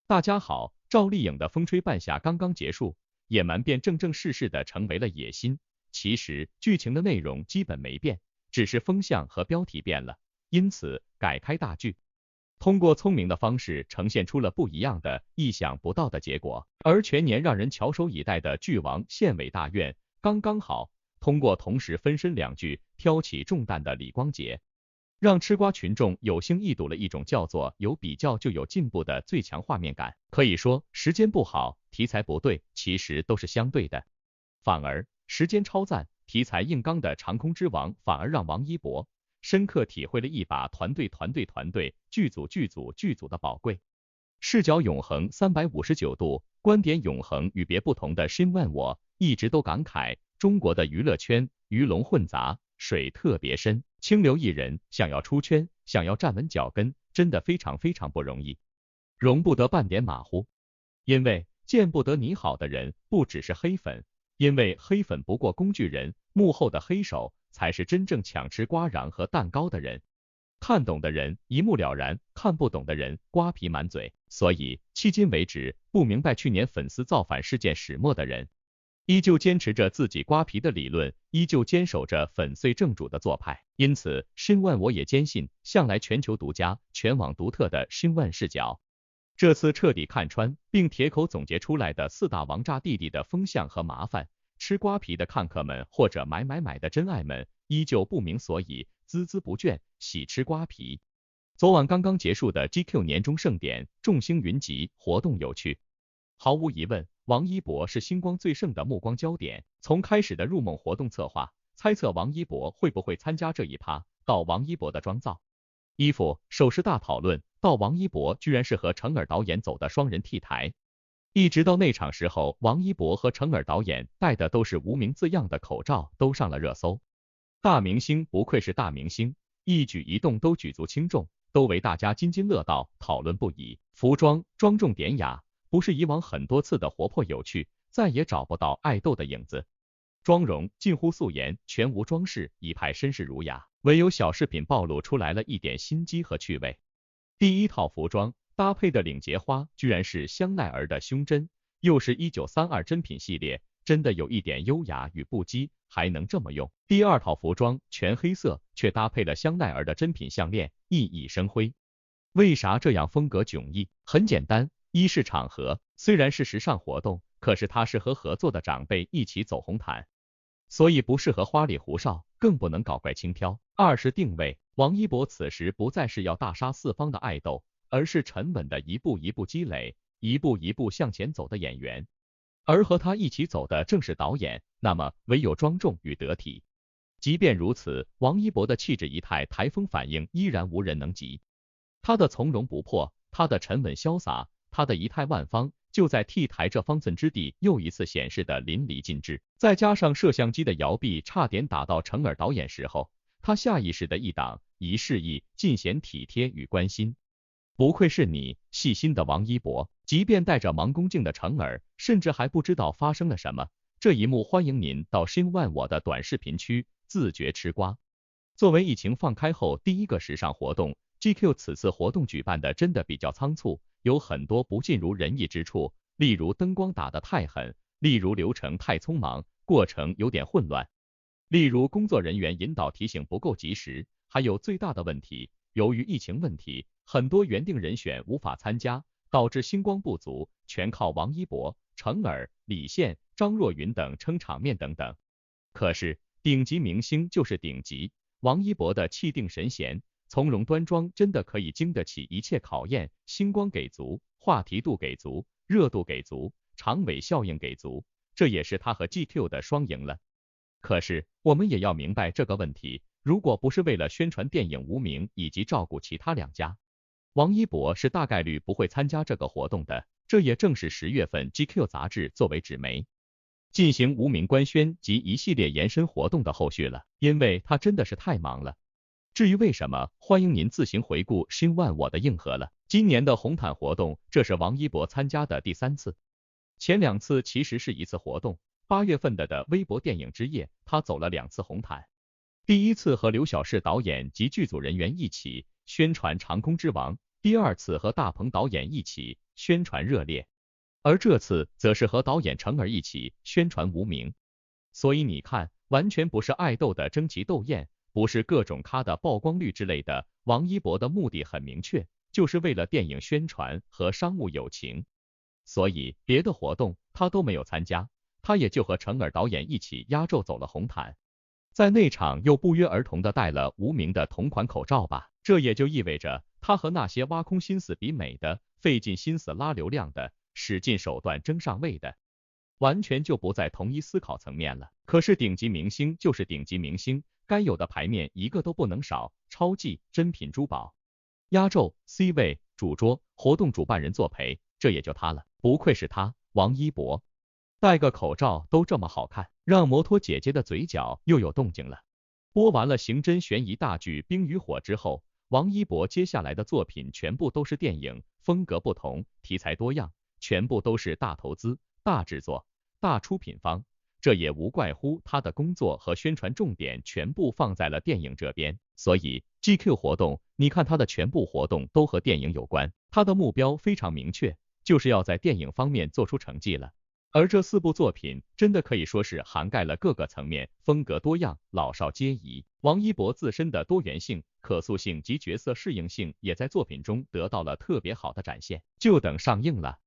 大家好，赵丽颖的风吹半夏刚刚结束，野蛮便正正式式的成为了野心。其实剧情的内容基本没变，只是风向和标题变了，因此改开大剧。通过聪明的方式呈现出了不一样的、意想不到的结果，而全年让人翘首以待的剧王县委大院刚刚好，通过同时分身两剧挑起重担的李光洁，让吃瓜群众有幸一睹了一种叫做有比较就有进步的最强画面感。可以说时间不好，题材不对，其实都是相对的。反而时间超赞，题材硬刚的长空之王反而让王一博深刻体会了一把团队、剧组的宝贵。视角永恒359度，观点永恒与别不同的申万我一直都感慨，中国的娱乐圈鱼龙混杂，水特别深，清流艺人想要出圈，想要站稳脚跟，真的非常不容易，容不得半点马虎。因为见不得你好的人不只是黑粉，因为黑粉不过工具人，幕后的黑手才是真正抢吃瓜瓤和蛋糕的人。看懂的人一目了然，看不懂的人瓜皮满嘴。所以迄今为止，不明白去年粉丝造反事件始末的人，依旧坚持着自己瓜皮的理论，依旧坚守着粉碎正主的做派。因此申万我也坚信，向来全球独家、全网独特的申万视角，这次彻底看穿并铁口总结出来的4大王炸弟弟的风向和麻烦，吃瓜皮的看客们或者买的真爱们依旧不明所以，孜孜不倦，喜吃瓜皮。昨晚刚刚结束的 GQ 年终盛典，众星云集，活动有趣。毫无疑问，王一博是星光最盛的目光焦点。从开始的入梦活动策划，猜测王一博会不会参加这一趴，到王一博的妆造、衣服、首饰大讨论，到王一博居然是和成尔导演走的双人 T 台，一直到那场时候，王一博和成尔导演戴的都是无名字样的口罩，都上了热搜。大明星不愧是大明星，一举一动都举足轻重，都为大家津津乐道，讨论不已。服装庄重典雅，不是以往很多次的活泼有趣，再也找不到爱豆的影子。妆容近乎素颜，全无装饰，一派绅士儒雅，唯有小饰品暴露出来了一点心机和趣味。第一套服装搭配的领结花居然是香奈儿的胸针，又是1932真品系列，真的有一点优雅与不羁，还能这么用。第二套服装全黑色，却搭配了香奈儿的真品项链，熠熠生辉。为啥这样风格迥异？很简单，一是场合，虽然是时尚活动，可是它是和合作的长辈一起走红毯，所以不适合花里胡哨，更不能搞怪轻佻。二是定位，王一博此时不再是要大杀四方的爱豆，而是沉稳的一步一步积累，一步一步向前走的演员。而和他一起走的正是导演，那么唯有庄重与得体。即便如此，王一博的气质仪态台风反应依然无人能及。他的从容不迫，他的沉稳潇洒，他的仪态万方，就在 T 台这方寸之地又一次显示的淋漓尽致。再加上摄像机的摇臂差点打到成尔导演时候，他下意识的一挡一示意，尽显体贴与关心。不愧是你，细心的王一博。即便带着盲公镜的成尔，甚至还不知道发生了什么。这一幕欢迎您到申万我的短视频区自觉吃瓜。作为疫情放开后第一个时尚活动， GQ 此次活动举办的真的比较仓促，有很多不尽如人意之处，例如灯光打得太狠，例如流程太匆忙，过程有点混乱，例如工作人员引导提醒不够及时，还有最大的问题，由于疫情问题，很多原定人选无法参加，导致星光不足，全靠王一博、成尔、李现、张若昀等撑场面等等。可是顶级明星就是顶级，王一博的气定神闲、从容端庄真的可以经得起一切考验，星光给足，话题度给足，热度给足，长尾效应给足，这也是他和 GQ 的双赢了。可是我们也要明白这个问题，如果不是为了宣传电影无名以及照顾其他两家，王一博是大概率不会参加这个活动的。这也正是10月份 GQ 杂志作为纸媒进行无名官宣及一系列延伸活动的后续了，因为他真的是太忙了。至于为什么，欢迎您自行回顾申万我的硬核了。今年的红毯活动，这是王一博参加的第3次，前2次其实是一次活动。8月份的微博电影之夜，他走了2次红毯。第1次和刘晓世导演及剧组人员一起宣传长空之王，第2次和大鹏导演一起宣传热烈。而这次则是和导演程耳一起宣传无名。所以你看，完全不是爱豆的争奇斗艳，不是各种咖的曝光率之类的，王一博的目的很明确，就是为了电影宣传和商务友情。所以别的活动他都没有参加，他也就和程耳导演一起压轴走了红毯。在那场又不约而同的戴了无名的同款口罩吧，这也就意味着他和那些挖空心思比美的、费尽心思拉流量的、使尽手段争上位的，完全就不在同一思考层面了。可是顶级明星就是顶级明星，该有的牌面一个都不能少，超级珍品珠宝。压轴、C 位、主桌、活动主办人作陪，这也就他了，不愧是他，王一博。戴个口罩都这么好看，让摩托姐姐的嘴角又有动静了。播完了刑侦悬疑大剧《冰与火》之后，王一博接下来的作品全部都是电影，风格不同，题材多样，全部都是大投资、大制作、大出品方。这也无怪乎他的工作和宣传重点全部放在了电影这边。所以 GQ 活动，你看他的全部活动都和电影有关，他的目标非常明确，就是要在电影方面做出成绩了。而这4部作品真的可以说是涵盖了各个层面，风格多样，老少皆宜。王一博自身的多元性、可塑性及角色适应性也在作品中得到了特别好的展现，就等上映了。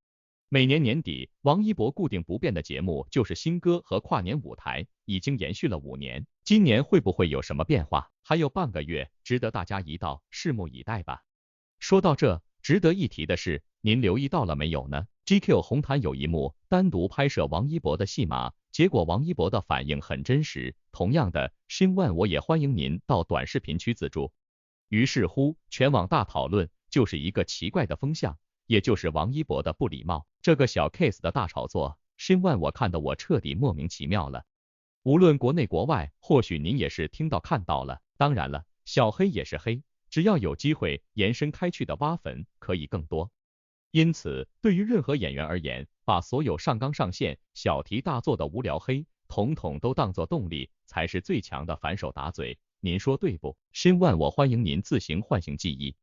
每年年底，王一博固定不变的节目就是新歌和跨年舞台，已经延续了5年。今年会不会有什么变化？还有半个月，值得大家一道，拭目以待吧。说到这，值得一提的是，您留意到了没有呢？GQ 红毯有一幕单独拍摄王一博的戏码，结果王一博的反应很真实。同样的，Shin1我也欢迎您到短视频区自助。于是乎，全网大讨论，就是一个奇怪的风向，也就是王一博的不礼貌。这个小 case 的大炒作，Shin1我看得我彻底莫名其妙了。无论国内国外，或许您也是听到看到了。当然了，小黑也是黑，只要有机会延伸开去的挖坟可以更多。因此，对于任何演员而言，把所有上纲上线、小题大做的无聊黑，统统都当作动力，才是最强的反手打嘴。您说对不？Shin1我欢迎您自行唤醒记忆，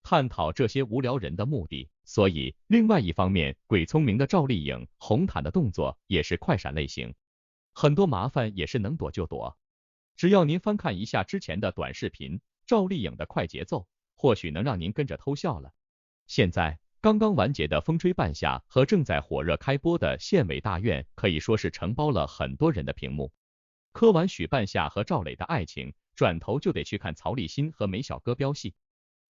探讨这些无聊人的目的。所以，另外一方面，鬼聪明的赵丽颖红毯的动作也是快闪类型，很多麻烦也是能躲就躲。只要您翻看一下之前的短视频，赵丽颖的快节奏，或许能让您跟着偷笑了。现在刚刚完结的《风吹半夏》和正在火热开播的《县委大院》可以说是承包了很多人的屏幕。磕完许半夏和赵磊的爱情，转头就得去看曹立新和梅小哥飙戏。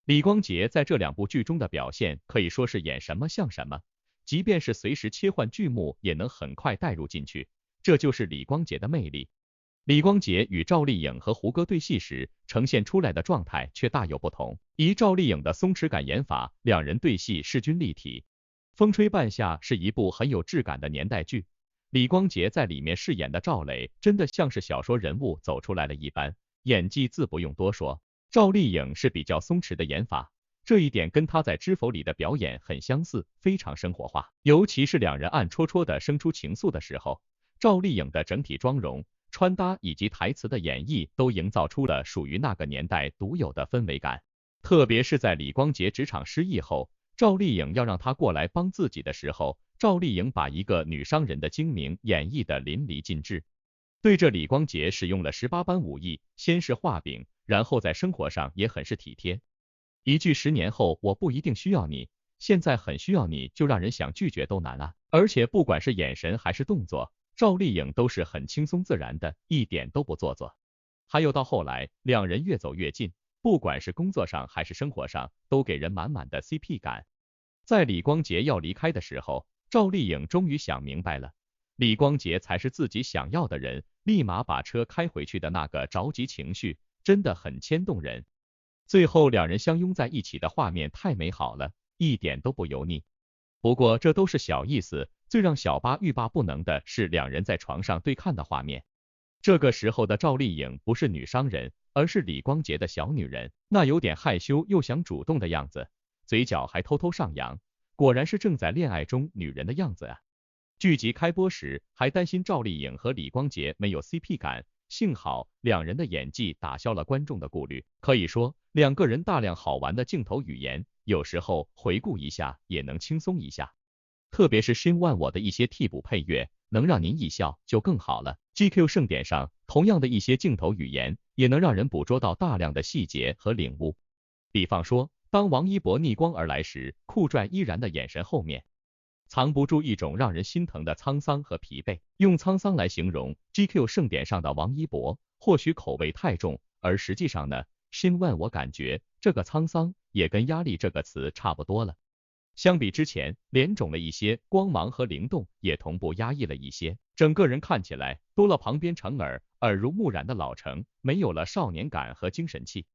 李光洁在这2部剧中的表现可以说是演什么像什么，即便是随时切换剧目也能很快带入进去，这就是李光洁的魅力。李光洁与赵丽颖和胡歌对戏时呈现出来的状态却大有不同，以赵丽颖的松弛感演法，两人对戏势均力敌。风吹半夏是一部很有质感的年代剧，李光洁在里面饰演的赵磊真的像是小说人物走出来了一般，演技自不用多说。赵丽颖是比较松弛的演法，这一点跟她在《知否》里的表演很相似，非常生活化。尤其是两人暗戳戳的生出情愫的时候，赵丽颖的整体妆容、穿搭以及台词的演绎都营造出了属于那个年代独有的氛围感。特别是在李光洁职场失意后，赵丽颖要让他过来帮自己的时候，赵丽颖把一个女商人的精明演绎的淋漓尽致，对着李光洁使用了18般武艺，先是画饼，然后在生活上也很是体贴。一句10年后我不一定需要你，现在很需要你，就让人想拒绝都难啊。而且不管是眼神还是动作，赵丽颖都是很轻松自然的，一点都不做作。还有到后来，两人越走越近，不管是工作上还是生活上，都给人满满的 CP 感。在李光洁要离开的时候，赵丽颖终于想明白了，李光洁才是自己想要的人，立马把车开回去的那个着急情绪，真的很牵动人。最后两人相拥在一起的画面太美好了，一点都不油腻。不过这都是小意思，最让小八欲罢不能的是两人在床上对看的画面。这个时候的赵丽颖不是女商人，而是李光洁的小女人，那有点害羞又想主动的样子，嘴角还偷偷上扬，果然是正在恋爱中女人的样子啊。剧集开播时还担心赵丽颖和李光洁没有 CP 感，幸好两人的演技打消了观众的顾虑。可以说两个人大量好玩的镜头语言，有时候回顾一下也能轻松一下。特别是新万我的一些替补配乐，能让您一笑就更好了。GQ 盛典上，同样的一些镜头语言，也能让人捕捉到大量的细节和领悟。比方说，当王一博逆光而来时，酷拽依然的眼神后面，藏不住一种让人心疼的沧桑和疲惫。用沧桑来形容 GQ 盛典上的王一博，或许口味太重，而实际上呢，新万我感觉这个沧桑也跟压力这个词差不多了。相比之前，脸肿了一些，光芒和灵动也同步压抑了一些，整个人看起来多了旁边成耳濡目染的老成，没有了少年感和精神气。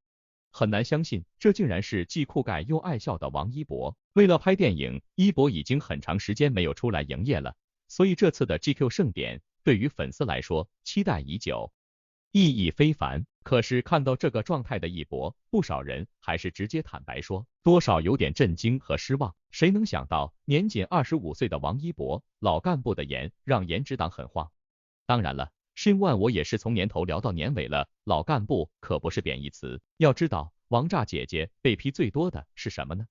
很难相信，这竟然是既酷盖又爱笑的王一博。为了拍电影，一博已经很长时间没有出来营业了，所以这次的 GQ 盛典对于粉丝来说期待已久，意义非凡。可是看到这个状态的一博，不少人还是直接坦白说，多少有点震惊和失望。谁能想到，年仅25岁的王一博，老干部的颜让颜值党很晃。当然了，新万我也是从年头聊到年尾了，老干部可不是贬义词。要知道，王炸姐姐被批最多的是什么呢？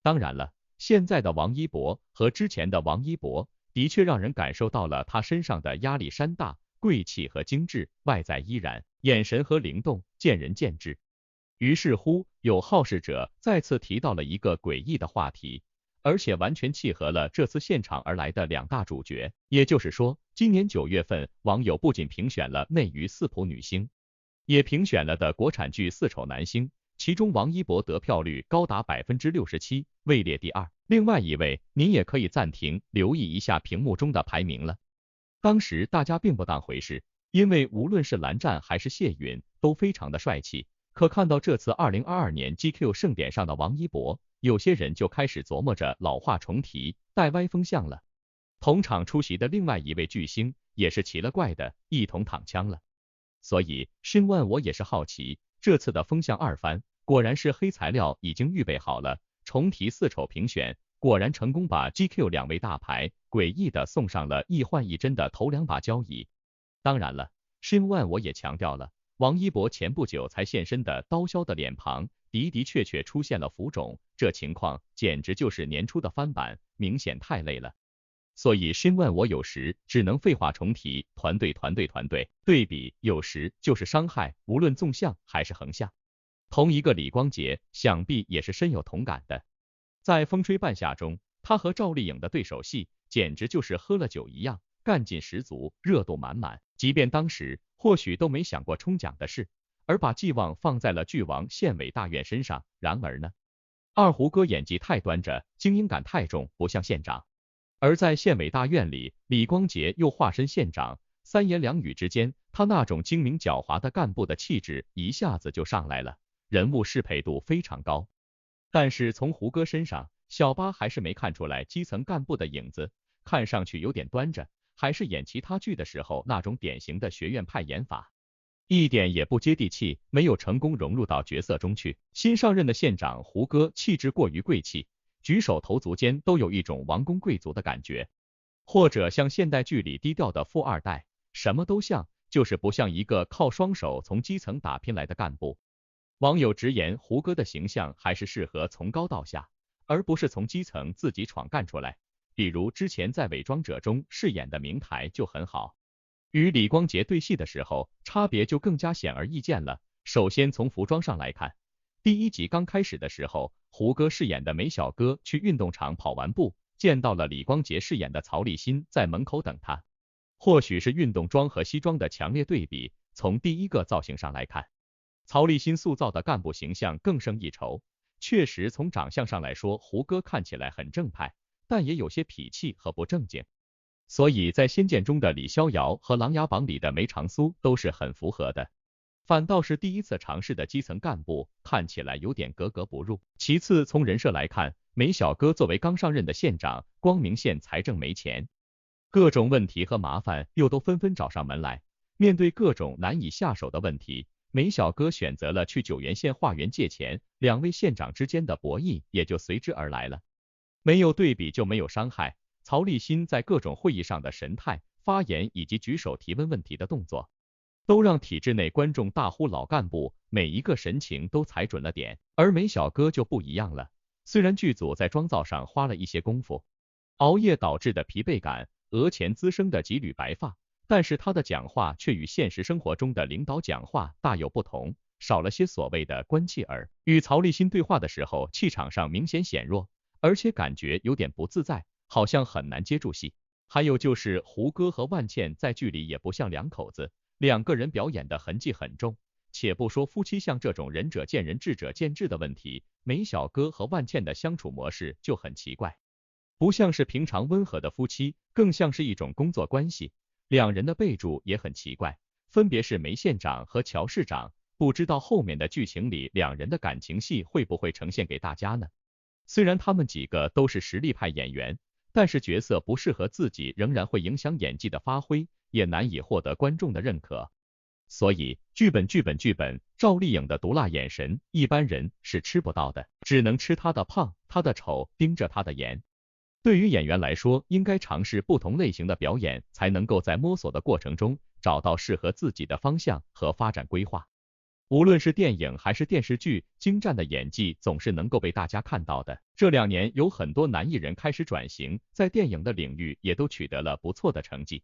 当然了，现在的王一博和之前的王一博，的确让人感受到了他身上的压力山大、贵气和精致，外在依然，眼神和灵动，见仁见智。于是乎，有好事者再次提到了一个诡异的话题，而且完全契合了这次现场而来的两大主角。也就是说，今年9月份，网友不仅评选了内娱4普女星，也评选了的国产剧4丑男星，其中王一博得票率高达67%，位列第2。另外一位，您也可以暂停留意一下屏幕中的排名了。当时大家并不当回事，因为无论是蓝湛还是谢允都非常的帅气。可看到这次2022年 GQ 盛典上的王一博，有些人就开始琢磨着老话重提，带歪风向了。同场出席的另外一位巨星也是奇了怪的，一同躺枪了。所以新万我也是好奇，这次的风向二番，果然是黑材料已经预备好了，重提4丑评选，果然成功把 GQ 2位大牌诡异的送上了一换一真的头2把交椅。当然了，新万我也强调了，王一博前不久才现身的刀削的脸庞的确出现了浮肿，这情况简直就是年初的翻版，明显太累了。所以新万我有时只能废话重提，团队，对比有时就是伤害，无论纵向还是横向。同一个李光洁，想必也是深有同感的。在风吹半夏中，他和赵丽颖的对手戏简直就是喝了酒一样，干劲十足，热度满满。即便当时或许都没想过冲奖的事，而把寄望放在了剧王县委大院身上。然而呢，二胡歌演技太端着，精英感太重，不像县长。而在县委大院里，李光洁又化身县长，三言两语之间，他那种精明狡猾的干部的气质一下子就上来了，人物适配度非常高。但是从胡歌身上，小八还是没看出来基层干部的影子，看上去有点端着，还是演其他剧的时候那种典型的学院派演法，一点也不接地气，没有成功融入到角色中去。新上任的县长胡歌气质过于贵气，举手投足间都有一种王公贵族的感觉，或者像现代剧里低调的富二代，什么都像，就是不像一个靠双手从基层打拼来的干部。网友直言，胡歌的形象还是适合从高到下，而不是从基层自己闯干出来。比如之前在《伪装者》中饰演的明台就很好，与李光洁对戏的时候，差别就更加显而易见了。首先从服装上来看，第1集刚开始的时候，胡歌饰演的梅小哥去运动场跑完步，见到了李光洁饰演的曹立新在门口等他。或许是运动装和西装的强烈对比，从第一个造型上来看，曹立新塑造的干部形象更胜一筹。确实从长相上来说，胡歌看起来很正派，但也有些痞气和不正经。所以在《仙剑》中的李逍遥和《琅琊榜》里的梅长苏都是很符合的，反倒是第一次尝试的基层干部看起来有点格格不入。其次从人设来看，梅小哥作为刚上任的县长，光明县财政没钱，各种问题和麻烦又都纷纷找上门来，面对各种难以下手的问题，梅小哥选择了去九原县化缘借钱，两位县长之间的博弈也就随之而来了。没有对比就没有伤害，曹立新在各种会议上的神态、发言以及举手提问问题的动作，都让体制内观众大呼老干部，每一个神情都踩准了点。而梅小哥就不一样了，虽然剧组在妆造上花了一些功夫，熬夜导致的疲惫感，额前滋生的几缕白发，但是他的讲话却与现实生活中的领导讲话大有不同，少了些所谓的官气儿。与曹立新对话的时候，气场上明显显弱，而且感觉有点不自在，好像很难接住戏。还有就是胡歌和万茜在剧里也不像两口子，两个人表演的痕迹很重。且不说夫妻像这种仁者见仁智者见智的问题，梅小哥和万茜的相处模式就很奇怪，不像是平常温和的夫妻，更像是一种工作关系。两人的备注也很奇怪，分别是梅县长和乔市长，不知道后面的剧情里两人的感情戏会不会呈现给大家呢？虽然他们几个都是实力派演员，但是角色不适合自己仍然会影响演技的发挥，也难以获得观众的认可。所以剧本，赵丽颖的毒辣眼神，一般人是吃不到的，只能吃她的胖，她的丑，盯着她的颜。对于演员来说，应该尝试不同类型的表演，才能够在摸索的过程中找到适合自己的方向和发展规划。无论是电影还是电视剧，精湛的演技总是能够被大家看到的。这2年有很多男艺人开始转型，在电影的领域也都取得了不错的成绩。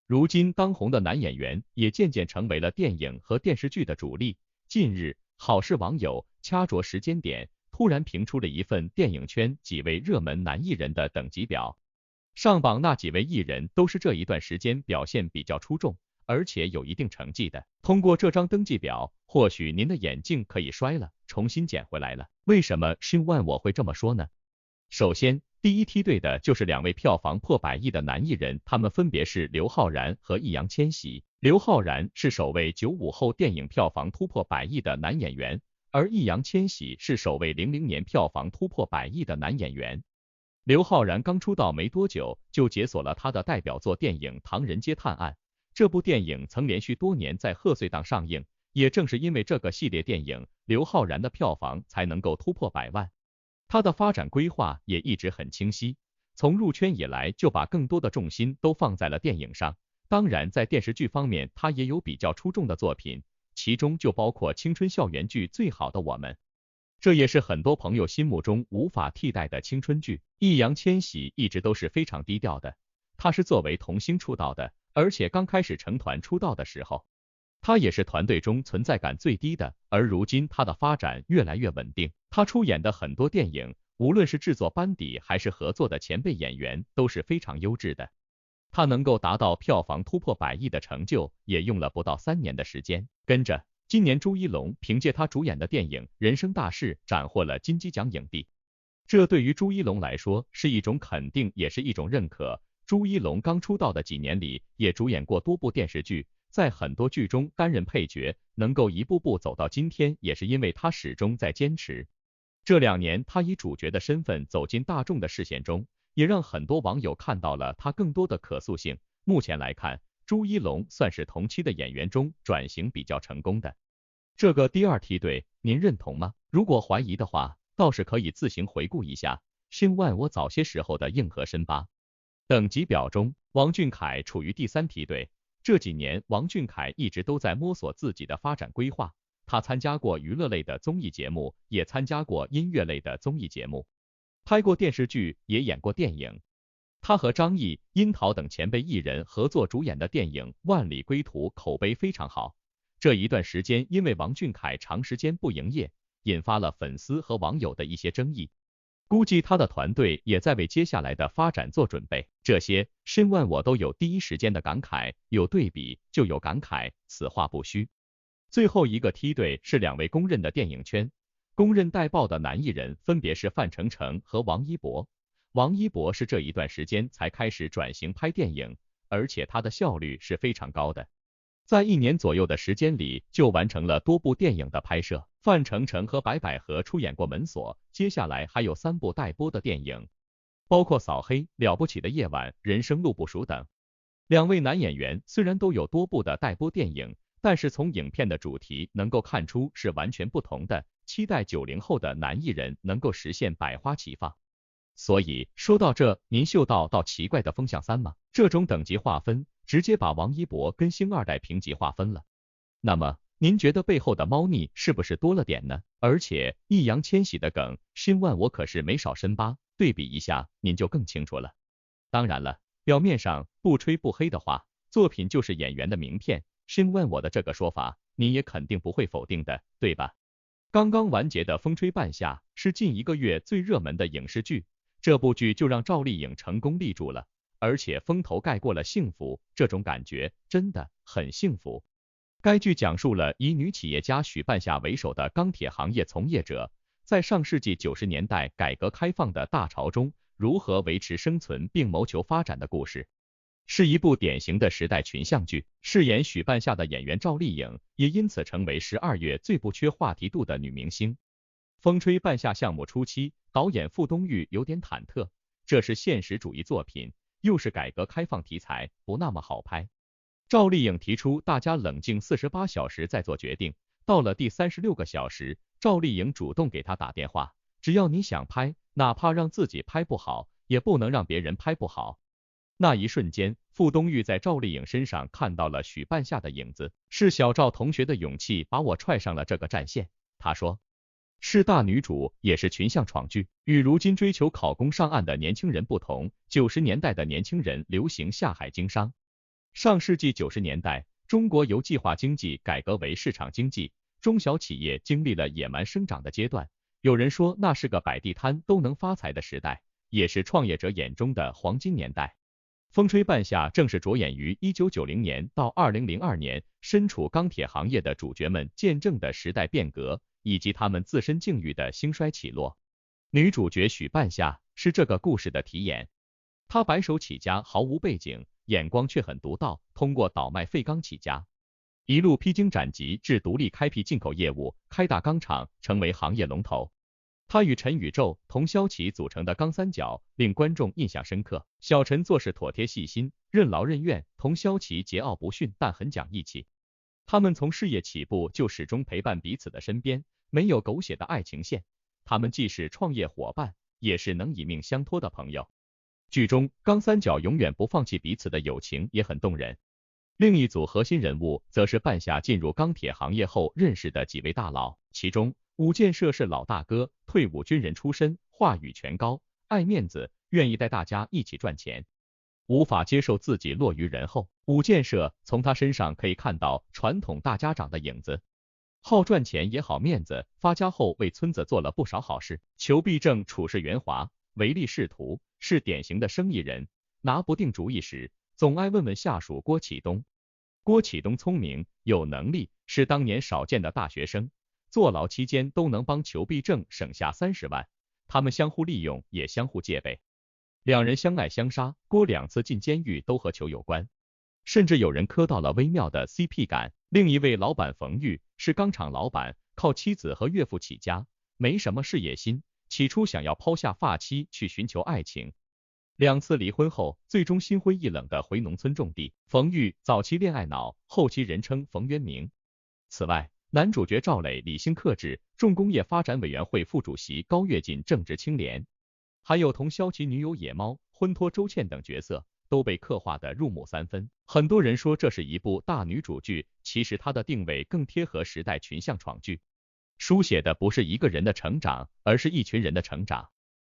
如今当红的男演员也渐渐成为了电影和电视剧的主力。近日，好事网友掐着时间点，突然评出了一份电影圈几位热门男艺人的等级表。上榜那几位艺人都是这一段时间表现比较出众，而且有一定成绩的。通过这张登记表，或许您的眼镜可以摔了，重新捡回来了。为什么Shin Wan我会这么说呢？首先，第一梯队的就是2位票房破100亿的男艺人，他们分别是刘昊然和易烊千玺。刘昊然是首位95后电影票房突破100亿的男演员，而易烊千玺是首位00年票房突破100亿的男演员。刘昊然刚出道没多久，就解锁了他的代表作电影《唐人街探案》。这部电影曾连续多年在贺岁档上映，也正是因为这个系列电影，刘昊然的票房才能够突破100万。他的发展规划也一直很清晰，从入圈以来就把更多的重心都放在了电影上。当然，在电视剧方面，他也有比较出众的作品，其中就包括青春校园剧《最好的我们》，这也是很多朋友心目中无法替代的青春剧。易烊千玺一直都是非常低调的，他是作为童星出道的，而且刚开始成团出道的时候，他也是团队中存在感最低的，而如今他的发展越来越稳定，他出演的很多电影，无论是制作班底还是合作的前辈演员都是非常优质的。他能够达到票房突破100亿的成就，也用了不到3年的时间。跟着，今年朱一龙凭借他主演的电影《人生大事》斩获了金鸡奖影帝，这对于朱一龙来说是一种肯定，也是一种认可。朱一龙刚出道的几年里，也主演过多部电视剧，在很多剧中担任配角，能够一步步走到今天，也是因为他始终在坚持。这2年，他以主角的身份走进大众的视线中，也让很多网友看到了他更多的可塑性。目前来看，朱一龙算是同期的演员中转型比较成功的。这个第2梯队，您认同吗？如果怀疑的话，倒是可以自行回顾一下Shin Wan我早些时候的硬核深扒。等级表中，王俊凯处于第3梯队。这几年，王俊凯一直都在摸索自己的发展规划。他参加过娱乐类的综艺节目，也参加过音乐类的综艺节目，拍过电视剧，也演过电影。他和张译、樱桃等前辈艺人合作主演的电影《万里归途》口碑非常好。这一段时间，因为王俊凯长时间不营业，引发了粉丝和网友的一些争议。估计他的团队也在为接下来的发展做准备。这些Shin Wan我都有第一时间的感慨，有对比就有感慨，此话不虚。最后一个梯队是2位公认的电影圈公认带爆的男艺人，分别是范丞丞和王一博。王一博是这一段时间才开始转型拍电影，而且他的效率是非常高的，在1年左右的时间里就完成了多部电影的拍摄。范丞丞和白百合出演过《门锁》，接下来还有3部待播的电影，包括《扫黑》、《了不起的夜晚》、《人生路不熟》等。2位男演员虽然都有多部的待播电影，但是从影片的主题能够看出是完全不同的，期待90后的男艺人能够实现百花齐放。所以说到这，您嗅到奇怪的风向3吗？这种等级划分直接把王一博跟星2代平级划分了。那么您觉得背后的猫腻是不是多了点呢？而且易烊千玺的梗新万我可是没少深扒，对比一下您就更清楚了。当然了，表面上不吹不黑的话，作品就是演员的名片，新万我的这个说法，您也肯定不会否定的，对吧？刚刚完结的《风吹半夏》是近1个月最热门的影视剧，这部剧就让赵丽颖成功立住了，而且风头盖过了幸福，这种感觉真的很幸福。该剧讲述了以女企业家许半夏为首的钢铁行业从业者，在上世纪90年代改革开放的大潮中，如何维持生存并谋求发展的故事，是一部典型的时代群像剧。饰演许半夏的演员赵丽颖也因此成为12月最不缺话题度的女明星。风吹半夏项目初期，导演傅东育有点忐忑，这是现实主义作品，又是改革开放题材，不那么好拍。赵丽颖提出大家冷静48小时再做决定，到了第36个小时，赵丽颖主动给他打电话，只要你想拍，哪怕让自己拍不好，也不能让别人拍不好。那一瞬间，傅东育在赵丽颖身上看到了许半夏的影子，是小赵同学的勇气把我踹上了这个战线。他说，是大女主，也是群像闯剧。与如今追求考公上岸的年轻人不同，90年代的年轻人流行下海经商。上世纪90年代，中国由计划经济改革为市场经济，中小企业经历了野蛮生长的阶段。有人说那是个摆地摊都能发财的时代，也是创业者眼中的黄金年代。风吹半夏正是着眼于1990年到2002年身处钢铁行业的主角们见证的时代变革，以及他们自身境遇的兴衰起落。女主角许半夏是这个故事的题眼，她白手起家，毫无背景，眼光却很独到，通过倒卖废钢起家，一路披荆斩棘至独立开辟进口业务，开大钢厂，成为行业龙头。他与陈宇宙、佟骁琪组成的钢三角令观众印象深刻。小陈做事妥帖细心，任劳任怨；佟骁琪桀骜不驯，但很讲义气。他们从事业起步就始终陪伴彼此的身边，没有狗血的爱情线。他们既是创业伙伴，也是能以命相托的朋友。剧中钢三角永远不放弃彼此的友情也很动人。另一组核心人物则是半夏进入钢铁行业后认识的几位大佬，其中武建设是老大哥，退伍军人出身，话语权高，爱面子，愿意带大家一起赚钱，无法接受自己落于人后。武建设从他身上可以看到传统大家长的影子，好赚钱也好面子，发家后为村子做了不少好事。裘必正处事圆滑，唯利是图，是典型的生意人，拿不定主意时总爱问问下属郭启东。郭启东聪明有能力，是当年少见的大学生，坐牢期间都能帮裘必正省下30万，他们相互利用，也相互戒备，两人相爱相杀。郭2次进监狱都和裘有关，甚至有人磕到了微妙的 CP 感。另一位老板冯玉是钢厂老板，靠妻子和岳父起家，没什么事业心，起初想要抛下发妻去寻求爱情，2次离婚后，最终心灰意冷的回农村种地。冯玉早期恋爱脑，后期人称冯渊明。此外，男主角赵磊理性克制，重工业发展委员会副主席高跃进正直清廉，还有佟骁琪女友野猫、婚托周倩等角色都被刻画得入木三分。很多人说这是一部大女主剧，其实它的定位更贴合时代群像闯剧，书写的不是一个人的成长，而是一群人的成长。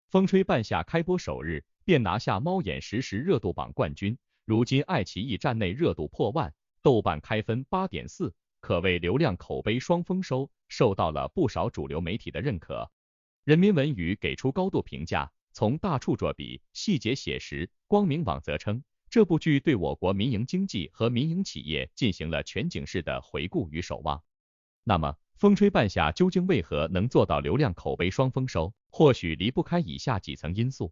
风吹半夏开播首日便拿下猫眼实时热度榜冠军，如今爱奇艺站内热度破万，豆瓣开分 8.4， 可谓流量口碑双丰收，受到了不少主流媒体的认可。人民文娱给出高度评价，从大处着笔，细节写实。光明网则称，这部剧对我国民营经济和民营企业进行了全景式的回顾与守望。那么，风吹半夏究竟为何能做到流量口碑双丰收？或许离不开以下几层因素。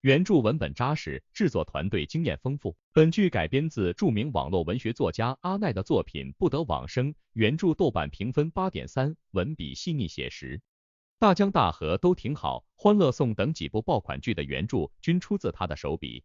原著文本扎实，制作团队经验丰富。本剧改编自著名网络文学作家阿奈的作品《不得往生》，原著豆瓣评分 8.3， 文笔细腻写实。大江大河都挺好，欢乐颂等几部爆款剧的原著均出自他的手笔。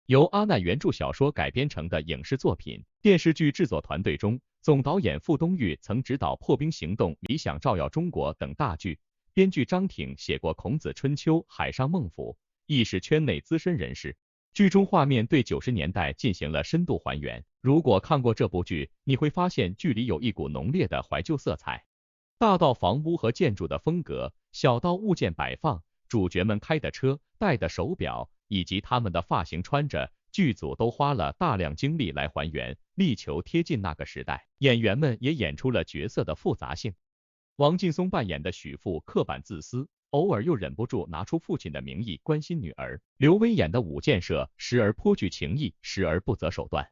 由阿奈原著小说改编成的影视作品，电视剧制作团队中，总导演傅东育曾执导《破冰行动》《理想照耀中国》等大剧，编剧张挺写过《孔子春秋》《海上孟府》，亦是圈内资深人士。剧中画面对90年代进行了深度还原。如果看过这部剧，你会发现剧里有一股浓烈的怀旧色彩，大到房屋和建筑的风格，小到物件摆放，主角们开的车、戴的手表，以及他们的发型、穿着，剧组都花了大量精力来还原，力求贴近那个时代。演员们也演出了角色的复杂性。王劲松扮演的许父刻板自私，偶尔又忍不住拿出父亲的名义关心女儿。刘威演的武建设时而颇具情义，时而不择手段。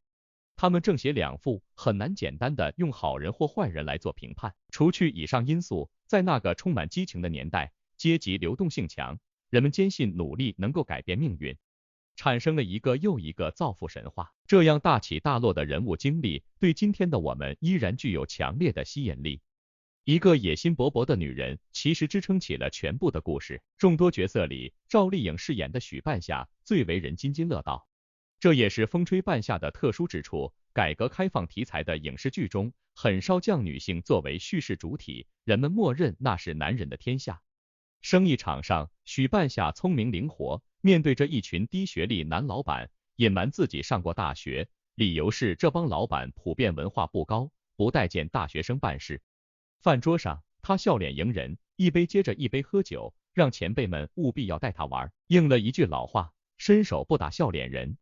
他们正邪两副，很难简单的用好人或坏人来做评判。除去以上因素，在那个充满激情的年代，阶级流动性强，人们坚信努力能够改变命运，产生了一个又一个造富神话。这样大起大落的人物经历，对今天的我们依然具有强烈的吸引力。一个野心勃勃的女人，其实支撑起了全部的故事。众多角色里，赵丽颖饰演的许半夏最为人津津乐道，这也是风吹半夏的特殊之处。改革开放题材的影视剧中，很少将女性作为叙事主体，人们默认那是男人的天下。生意场上，许半夏聪明灵活，面对着一群低学历男老板，隐瞒自己上过大学，理由是这帮老板普遍文化不高，不待见大学生办事。饭桌上，他笑脸迎人，一杯接着一杯喝酒，让前辈们务必要带他玩。应了一句老话，伸手不打笑脸人。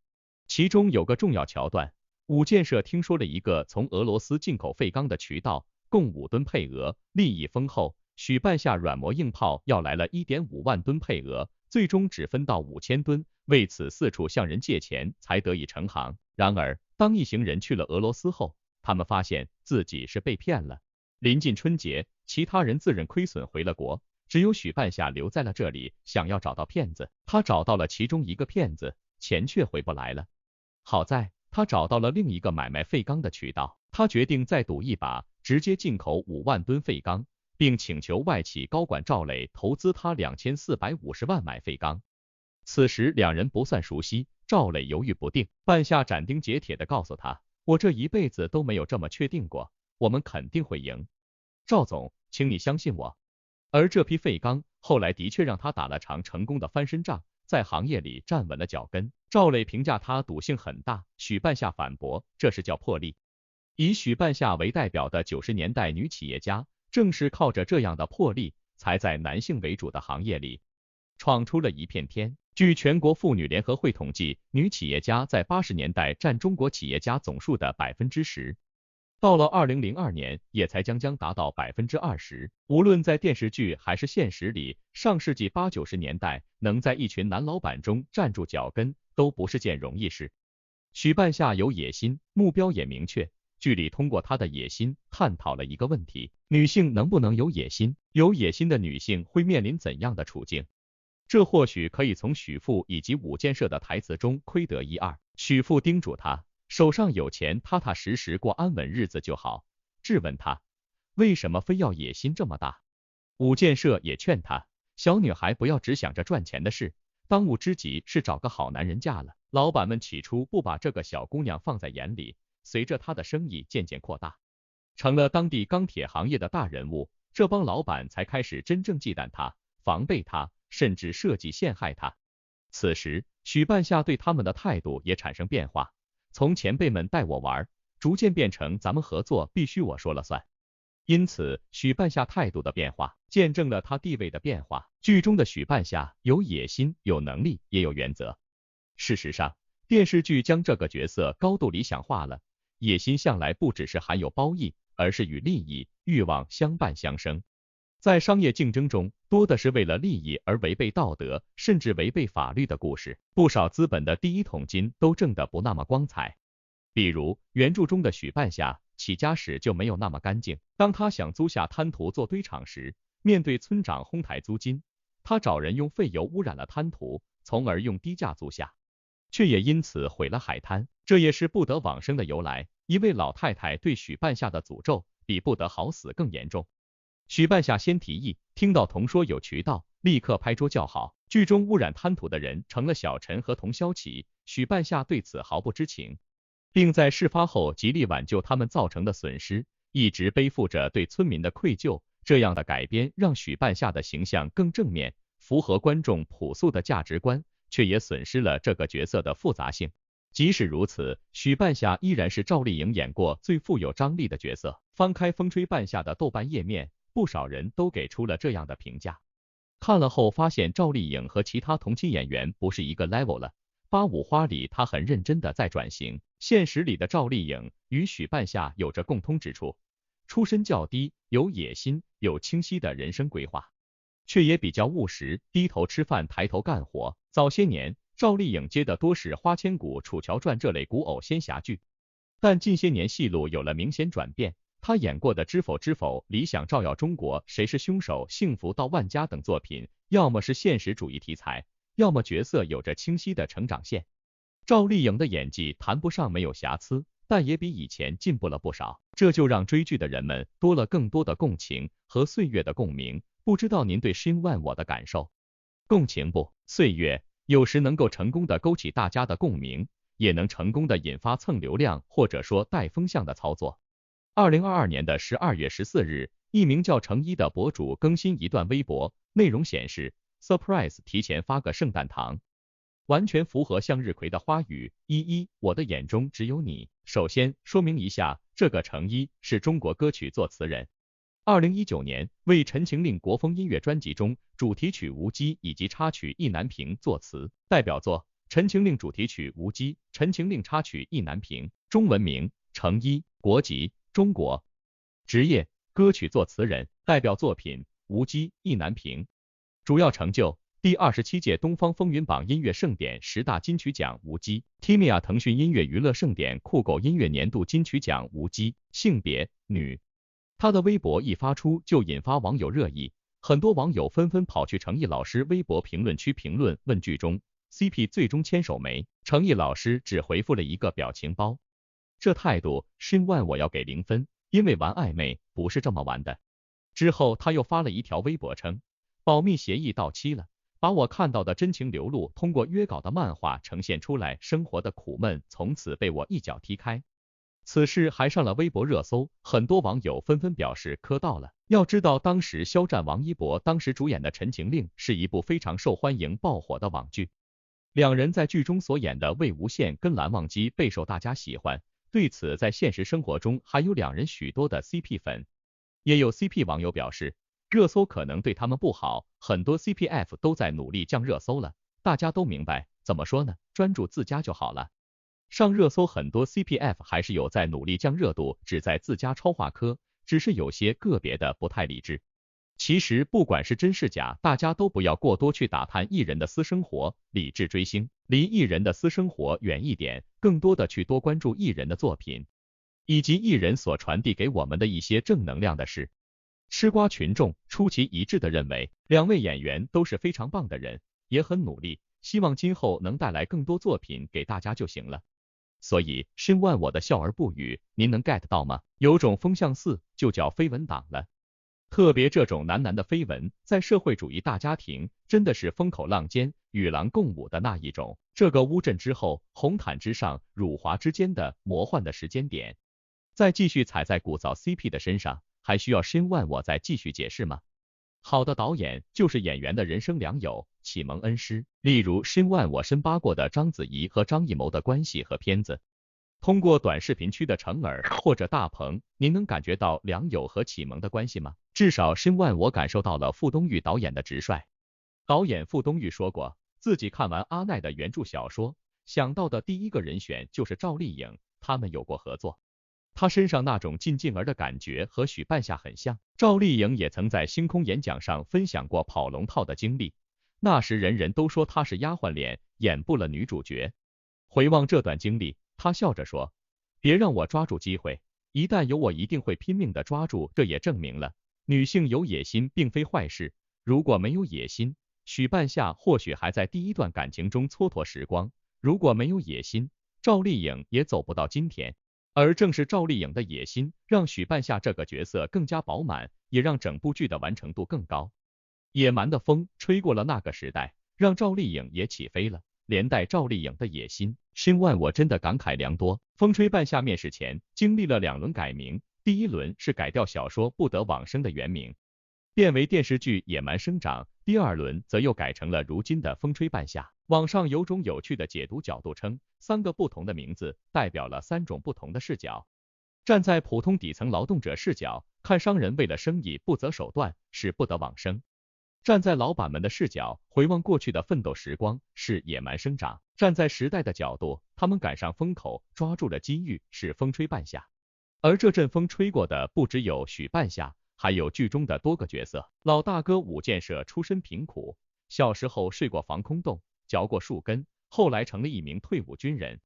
其中有个重要桥段，武建设听说了一个从俄罗斯进口废钢的渠道，共5吨配额，利益丰厚。许半夏软磨硬泡要来了1.5万吨配额，最终只分到5000吨，为此四处向人借钱，才得以成行。然而，当一行人去了俄罗斯后，他们发现自己是被骗了。临近春节，其他人自认亏损回了国，只有许半夏留在了这里，想要找到骗子。他找到了其中一个骗子，钱却回不来了。好在他找到了另一个买卖废钢的渠道，他决定再赌一把，直接进口5万吨废钢，并请求外企高管赵磊投资他2450万买废钢。此时两人不算熟悉，赵磊犹豫不定，半夏斩钉截铁地告诉他，我这一辈子都没有这么确定过，我们肯定会赢。赵总，请你相信我。而这批废钢后来的确让他打了场成功的翻身仗，在行业里站稳了脚跟。赵磊评价他赌性很大，许半夏反驳，这是叫魄力。以许半夏为代表的90年代女企业家，正是靠着这样的魄力，才在男性为主的行业里闯出了一片天。据全国妇女联合会统计，女企业家在80年代占中国企业家总数的10%。到了2002年，也才将达到20%。无论在电视剧还是现实里，上世纪80、90年代能在一群男老板中站住脚跟，都不是件容易事。许半夏有野心，目标也明确。剧里通过他的野心，探讨了一个问题：女性能不能有野心？有野心的女性会面临怎样的处境？这或许可以从许父以及武建设的台词中窥得一二。许父叮嘱他，手上有钱，踏踏实实过安稳日子就好。质问他，为什么非要野心这么大？武建设也劝他，小女孩不要只想着赚钱的事，当务之急是找个好男人嫁了。老板们起初不把这个小姑娘放在眼里，随着她的生意渐渐扩大，成了当地钢铁行业的大人物，这帮老板才开始真正忌惮她，防备她，甚至设计陷害她。此时，许半夏对他们的态度也产生变化，从前辈们带我玩，逐渐变成咱们合作必须我说了算。因此，许半夏态度的变化，见证了他地位的变化。剧中的许半夏有野心，有能力，也有原则。事实上，电视剧将这个角色高度理想化了。野心向来不只是含有褒义，而是与利益、欲望相伴相生。在商业竞争中，多的是为了利益而违背道德，甚至违背法律的故事。不少资本的第一桶金都挣得不那么光彩。比如原著中的许半夏，起家时就没有那么干净。当他想租下滩涂做堆场时，面对村长哄抬租金，他找人用废油污染了滩涂，从而用低价租下，却也因此毁了海滩。这也是不得往生的由来。一位老太太对许半夏的诅咒比不得好死更严重。许半夏先提议，听到童说有渠道，立刻拍桌叫好。剧中污染滩涂的人成了小陈和童潇启，许半夏对此毫不知情，并在事发后极力挽救他们造成的损失，一直背负着对村民的愧疚。这样的改编让许半夏的形象更正面，符合观众朴素的价值观，却也损失了这个角色的复杂性。即使如此，许半夏依然是赵丽颖演过最富有张力的角色。翻开风吹半夏的豆瓣页面，不少人都给出了这样的评价。看了后发现赵丽颖和其他同期演员不是一个 level 了。八五花里她很认真的在转型，现实里的赵丽颖与许半夏有着共通之处，出身较低，有野心，有清晰的人生规划，却也比较务实，低头吃饭抬头干活。早些年赵丽颖接的多是《花千骨》《楚乔传》这类古偶仙侠剧，但近些年戏路有了明显转变，她演过的《知否知否》《理想照耀中国》《谁是凶手》《幸福到万家》等作品，要么是现实主义题材，要么角色有着清晰的成长线。赵丽颖的演技谈不上没有瑕疵，但也比以前进步了不少，这就让追剧的人们多了更多的共情和岁月的共鸣。不知道您对申万我的感受？共情不？岁月有时能够成功的勾起大家的共鸣，也能成功的引发蹭流量或者说带风向的操作。2022年的12月14日，一名叫程一的博主更新一段微博，内容显示 Surprise 提前发个圣诞糖，完全符合向日葵的花语，我的眼中只有你。首先说明一下，这个程一是中国歌曲作词人，2019年为《陈情令》国风音乐专辑中主题曲《无羁》以及插曲《意难平》作词，代表作《陈情令》主题曲《无羁》，《陈情令》插曲《意难平》。中文名程一，国籍中国，职业歌曲作词人，代表作品《无羁》《意难平》。主要成就第27届东方风云榜音乐盛典10大金曲奖无羁 ，Timia 腾讯音乐娱乐盛典酷狗音乐年度金曲奖无羁，性别女。他的微博一发出就引发网友热议，很多网友纷纷跑去程毅老师微博评论区评论，问剧中 CP 最终牵手没？程毅老师只回复了一个表情包，这态度申万我要给0分，因为玩暧昧不是这么玩的。之后他又发了一条微博称，保密协议到期了，把我看到的真情流露通过约稿的漫画呈现出来，生活的苦闷从此被我一脚踢开。此事还上了微博热搜，很多网友纷纷表示磕到了。要知道当时肖战、王一博当时主演的《陈情令》是一部非常受欢迎爆火的网剧，两人在剧中所演的魏无羡跟蓝忘机备受大家喜欢，对此在现实生活中还有两人许多的 CP 粉。也有 CP 网友表示，热搜可能对他们不好，很多 CPF 都在努力降热搜了，大家都明白，怎么说呢，专注自家就好了。上热搜很多 CPF 还是有在努力降热度，只在自家超话科，只是有些个别的不太理智。其实不管是真是假，大家都不要过多去打探艺人的私生活，理智追星，离艺人的私生活远一点，更多的去多关注艺人的作品，以及艺人所传递给我们的一些正能量的事。吃瓜群众出奇一致的认为，两位演员都是非常棒的人，也很努力，希望今后能带来更多作品给大家就行了。所以申万我的笑而不语，您能 get 到吗？有种风向4就叫绯闻党了。特别这种男的绯闻，在社会主义大家庭真的是风口浪尖，与狼共舞的那一种。这个乌镇之后，红毯之上，辱华之间的魔幻的时间点，再继续踩在古早 CP 的身上，还需要申万我再继续解释吗？好的导演就是演员的人生良友、启蒙恩师，例如申万我深扒过的章子怡和张艺谋的关系和片子。通过短视频区的程耳或者大鹏，您能感觉到良友和启蒙的关系吗？至少申万我感受到了傅东育导演的直率。导演傅东育说过，自己看完阿奈的原著小说，想到的第一个人选就是赵丽颖，他们有过合作。他身上那种静静儿的感觉和许半夏很像。赵丽颖也曾在星空演讲上分享过跑龙套的经历，那时人人都说她是丫鬟脸，演不了女主角。回望这段经历，她笑着说，别让我抓住机会，一旦有我一定会拼命的抓住。这也证明了女性有野心并非坏事，如果没有野心，许半夏或许还在第一段感情中蹉跎时光，如果没有野心，赵丽颖也走不到今天。而正是赵丽颖的野心，让许半夏这个角色更加饱满，也让整部剧的完成度更高。野蛮的风吹过了那个时代，让赵丽颖也起飞了，连带赵丽颖的野心。申万我真的感慨良多。风吹半夏面试前经历了2轮改名，第一轮是改掉小说不得往生的原名，变为电视剧野蛮生长，第2轮则又改成了如今的风吹半夏。网上有种有趣的解读角度称，3个不同的名字代表了3种不同的视角。站在普通底层劳动者视角，看商人为了生意不择手段，是不得往生；站在老板们的视角，回望过去的奋斗时光，是野蛮生长；站在时代的角度，他们赶上风口，抓住了机遇，是风吹半夏。而这阵风吹过的不只有许半夏，还有剧中的多个角色。老大哥武建设出身贫苦，小时候睡过防空洞，嚼过树根，后来成了一名退伍军人。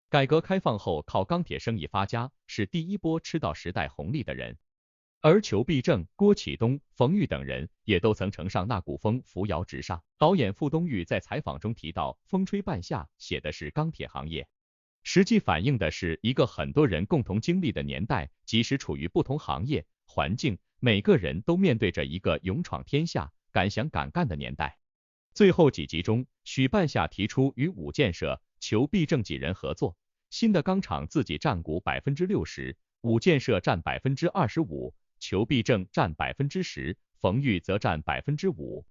改革开放后靠钢铁生意发家，是第一波吃到时代红利的人。而裘必正、郭启东、冯玉等人也都曾乘上那股风，扶摇直上。导演傅东育在采访中提到，风吹半夏写的是钢铁行业，实际反映的是一个很多人共同经历的年代，即使处于不同行业环境，每个人都面对着一个勇闯天下、敢想敢干的年代。最后几集中，许半夏提出与武建设、裘必正几人合作，新的钢厂自己占股60%，武建设占25%，裘必正占10%，冯玉则占5%。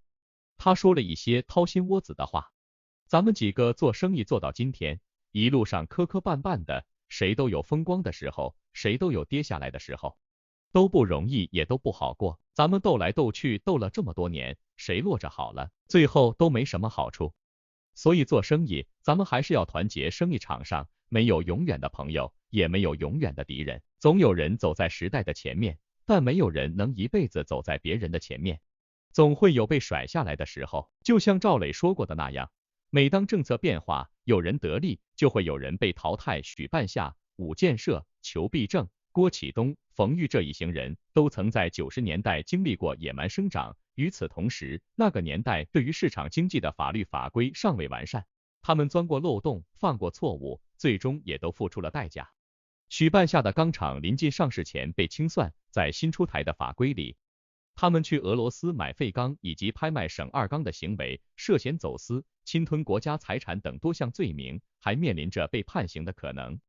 他说了一些掏心窝子的话。咱们几个做生意做到今天，一路上磕磕绊绊的，谁都有风光的时候，谁都有跌下来的时候，都不容易，也都不好过。咱们斗来斗去，斗了这么多年，谁落着好了，最后都没什么好处。所以做生意，咱们还是要团结。生意场上没有永远的朋友，也没有永远的敌人，总有人走在时代的前面，但没有人能一辈子走在别人的前面，总会有被甩下来的时候。就像赵磊说过的那样，每当政策变化，有人得利，就会有人被淘汰。许半夏、武建设、裘必正、郭启东、冯玉这一行人都曾在90年代经历过野蛮生长。与此同时，那个年代对于市场经济的法律法规尚未完善，他们钻过漏洞，犯过错误，最终也都付出了代价。许半夏的钢厂临近上市前被清算，在新出台的法规里，他们去俄罗斯买废钢以及拍卖省二钢的行为涉嫌走私、侵吞国家财产等多项罪名，还面临着被判刑的可能。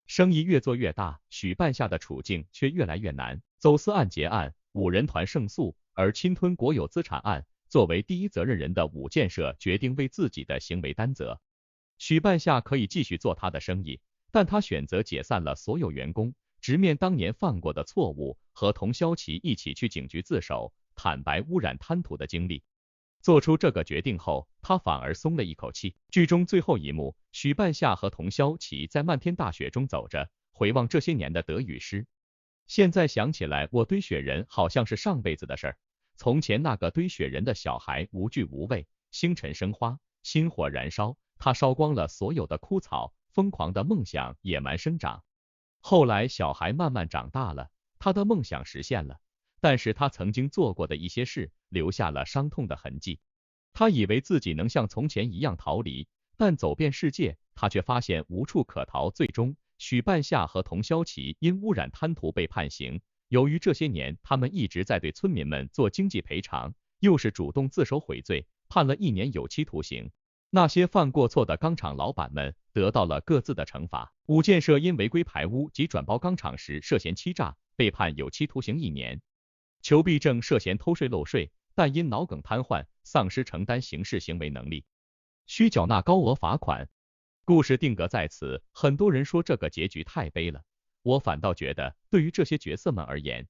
生意越做越大，许半夏的处境却越来越难。走私案结案，5人团胜诉，而侵吞国有资产案，作为第一责任人的武建设决定为自己的行为担责。许半夏可以继续做他的生意，但他选择解散了所有员工，直面当年犯过的错误，和童潇齐一起去警局自首，坦白污染贪图的经历。做出这个决定后，他反而松了一口气。剧中最后一幕，许半夏和童潇齐在漫天大雪中走着，回望这些年的得与失。现在想起来，我堆雪人好像是上辈子的事儿。从前那个堆雪人的小孩无惧无畏，星辰生花，心火燃烧，他烧光了所有的枯草，疯狂的梦想野蛮生长。后来小孩慢慢长大了，他的梦想实现了，但是他曾经做过的一些事留下了伤痛的痕迹。他以为自己能像从前一样逃离，但走遍世界，他却发现无处可逃。最终，许半夏和童潇齐因污染贪图被判刑。由于这些年他们一直在对村民们做经济赔偿，又是主动自首悔罪，判了1年有期徒刑。那些犯过错的钢厂老板们得到了各自的惩罚。武建设因违规排污及转包钢厂时涉嫌欺诈，被判有期徒刑1年。裘必正涉嫌偷税漏税，但因脑梗瘫痪，丧失承担刑事行为能力，需缴纳高额罚款。故事定格在此，很多人说这个结局太悲了，我反倒觉得，对于这些角色们而言，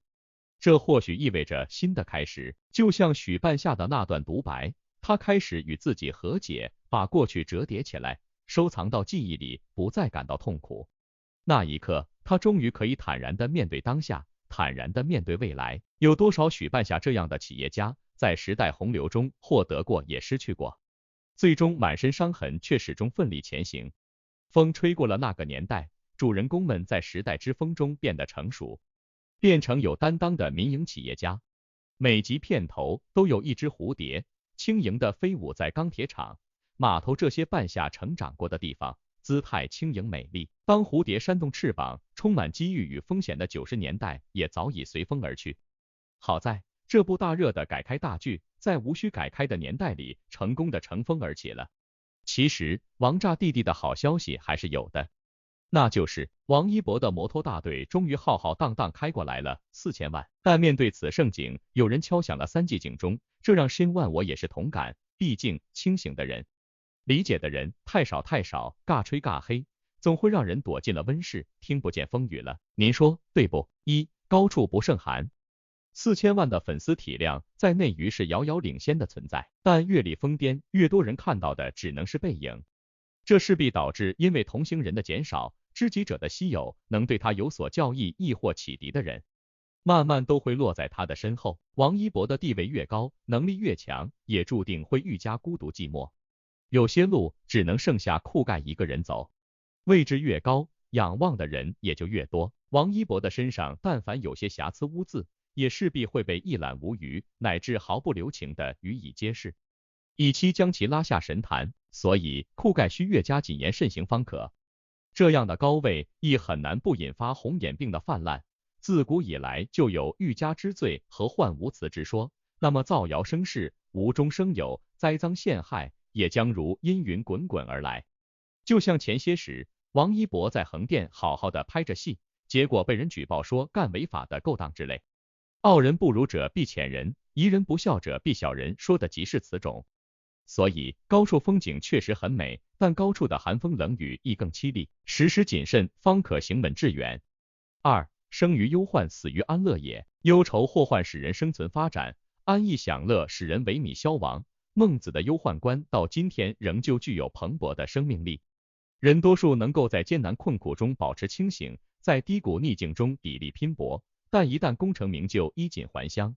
这或许意味着新的开始。就像许半夏的那段独白，他开始与自己和解，把过去折叠起来，收藏到记忆里，不再感到痛苦。那一刻，他终于可以坦然地面对当下，坦然地面对未来。有多少许半夏这样的企业家，在时代洪流中获得过也失去过，最终满身伤痕却始终奋力前行。风吹过了那个年代，主人公们在时代之风中变得成熟，变成有担当的民营企业家。每集片头都有一只蝴蝶轻盈地飞舞在钢铁厂、码头这些半夏成长过的地方，姿态轻盈美丽。当蝴蝶扇动翅膀，充满机遇与风险的90年代也早已随风而去。好在这部大热的改开大剧，在无需改开的年代里，成功的乘风而起了。其实王炸弟弟的好消息还是有的，那就是王一博的摩托大队终于浩浩荡荡开过来了，4000万。但面对此盛景，有人敲响了3记警钟，这让申万我也是同感，毕竟清醒的人理解的人太少太少，尬吹尬黑，总会让人躲进了温室，听不见风雨了。您说对不？一，高处不胜寒。4000万的粉丝体量在内娱是遥遥领先的存在，但越里疯癫，越多人看到的只能是背影，这势必导致因为同行人的减少，知己者的稀有，能对他有所教益亦或启迪的人，慢慢都会落在他的身后。王一博的地位越高，能力越强，也注定会愈加孤独寂寞。有些路只能剩下酷盖一个人走，位置越高，仰望的人也就越多。王一博的身上但凡有些瑕疵污渍，也势必会被一览无余，乃至毫不留情的予以揭示，以期将其拉下神坛。所以酷盖需越加谨言慎行方可。这样的高位亦很难不引发红眼病的泛滥。自古以来就有欲加之罪和患无辞之说，那么造谣生事、无中生有、栽赃陷害，也将如阴云滚滚而来。就像前些时，王一博在横店好好的拍着戏，结果被人举报说干违法的勾当之类。傲人不如者必遣人，疑人不肖者必小人，说的即是此种。所以高处风景确实很美，但高处的寒风冷雨亦更凄厉，时时谨慎，方可行稳致远。二，生于忧患，死于安乐也。忧愁祸患使人生存发展，安逸享乐使人萎靡消亡。孟子的忧患观到今天仍旧具有蓬勃的生命力。人多数能够在艰难困苦中保持清醒，在低谷逆境中砥砺拼搏，但一旦功成名就，衣锦还乡，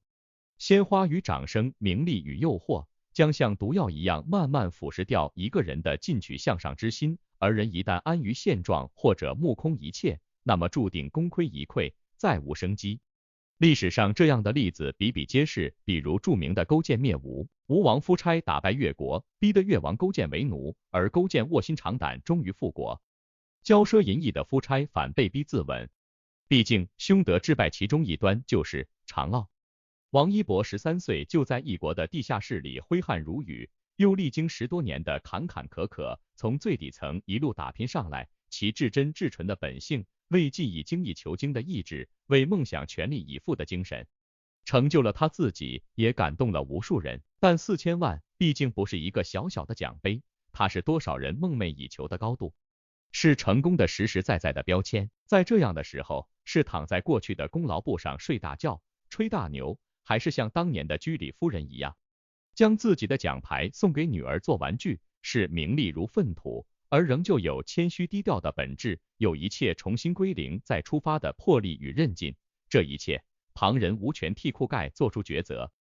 鲜花与掌声，名利与诱惑，将像毒药一样慢慢腐蚀掉一个人的进取向上之心。而人一旦安于现状或者目空一切，那么注定功亏一篑，再无生机。历史上这样的例子比比皆是，比如著名的勾践灭吴，吴王夫差打败越国，逼得越王勾践为奴，而勾践卧薪尝胆，终于复国。骄奢淫逸的夫差反被逼自刎，毕竟凶德致败其中一端就是长傲。王一博13岁就在异国的地下室里挥汗如雨，又历经10多年的坎坎坷坷，从最底层一路打拼上来，其至真至纯的本性，为既以精益求精的意志，为梦想全力以赴的精神，成就了他自己，也感动了无数人。但4000万毕竟不是一个小小的奖杯，它是多少人梦寐以求的高度，是成功的实实在在的标签。在这样的时候，是躺在过去的功劳簿上睡大觉、吹大牛，还是像当年的居里夫人一样，将自己的奖牌送给女儿做玩具？是名利如粪土，而仍旧有谦虚低调的本质，有一切重新归零再出发的魄力与韧劲。这一切，旁人无权替酷盖做出抉择，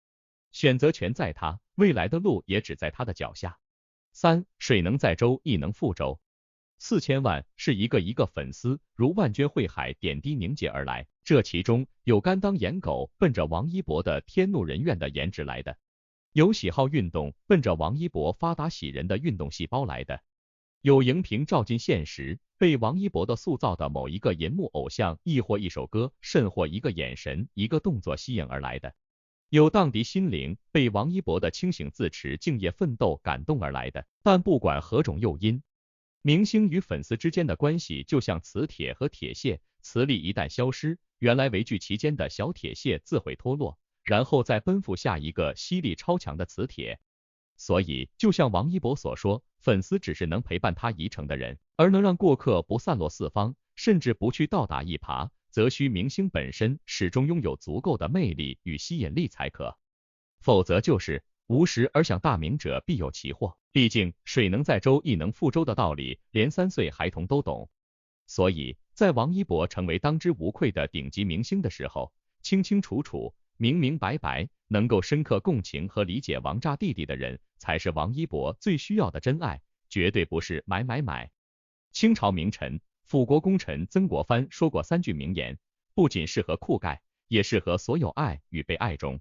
选择权在他，未来的路也只在他的脚下。三，水能载舟，亦能覆舟。4000万是一个一个粉丝如万捐汇海点滴凝结而来，这其中有甘当颜狗奔着王一博的天怒人怨的颜值来的，有喜好运动奔着王一博发达喜人的运动细胞来的，有荧屏照进现实被王一博的塑造的某一个银幕偶像，亦或一首歌，甚或一个眼神一个动作吸引而来的，有荡涤心灵被王一博的清醒自持敬业奋斗感动而来的。但不管何种诱因，明星与粉丝之间的关系就像磁铁和铁屑，磁力一旦消失，原来围聚其间的小铁屑自会脱落，然后再奔赴下一个吸力超强的磁铁。所以就像王一博所说，粉丝只是能陪伴他一程的人，而能让过客不散落四方，甚至不去倒打一耙，则需明星本身始终拥有足够的魅力与吸引力才可，否则就是无时而想大名者必有其祸。毕竟水能载舟，亦能覆舟的道理，连3岁孩童都懂。所以在王一博成为当之无愧的顶级明星的时候，清清楚楚、明明白白，能够深刻共情和理解王炸弟弟的人，才是王一博最需要的真爱，绝对不是买买买。清朝名臣、辅国功臣曾国藩说过3句名言，不仅适合酷盖，也适合所有爱与被爱中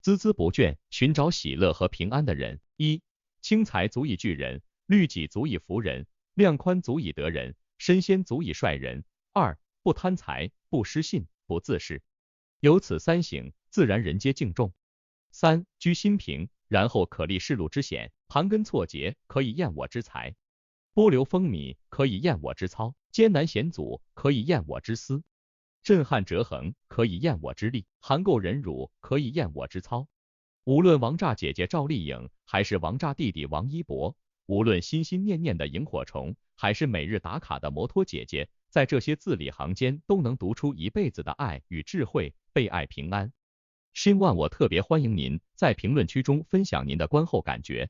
孜孜不倦寻找喜乐和平安的人。一，轻财足以聚人，律己足以服人，量宽足以得人，身先足以率人。二，不贪财，不失信，不自恃。有此3行，自然人皆敬重。三，居心平，然后可立世路之险，盘根错节，可以验我之才；波流风靡，可以验我之操；艰难险阻，可以验我之思；震撼折衡，可以验我之力；含垢忍辱，可以验我之操。无论王炸姐姐赵丽颖，还是王炸弟弟王一博，无论心心念念的萤火虫，还是每日打卡的摩托姐姐，在这些字里行间都能读出一辈子的爱与智慧，被爱平安。Shin One，我特别欢迎您在评论区中分享您的观后感觉。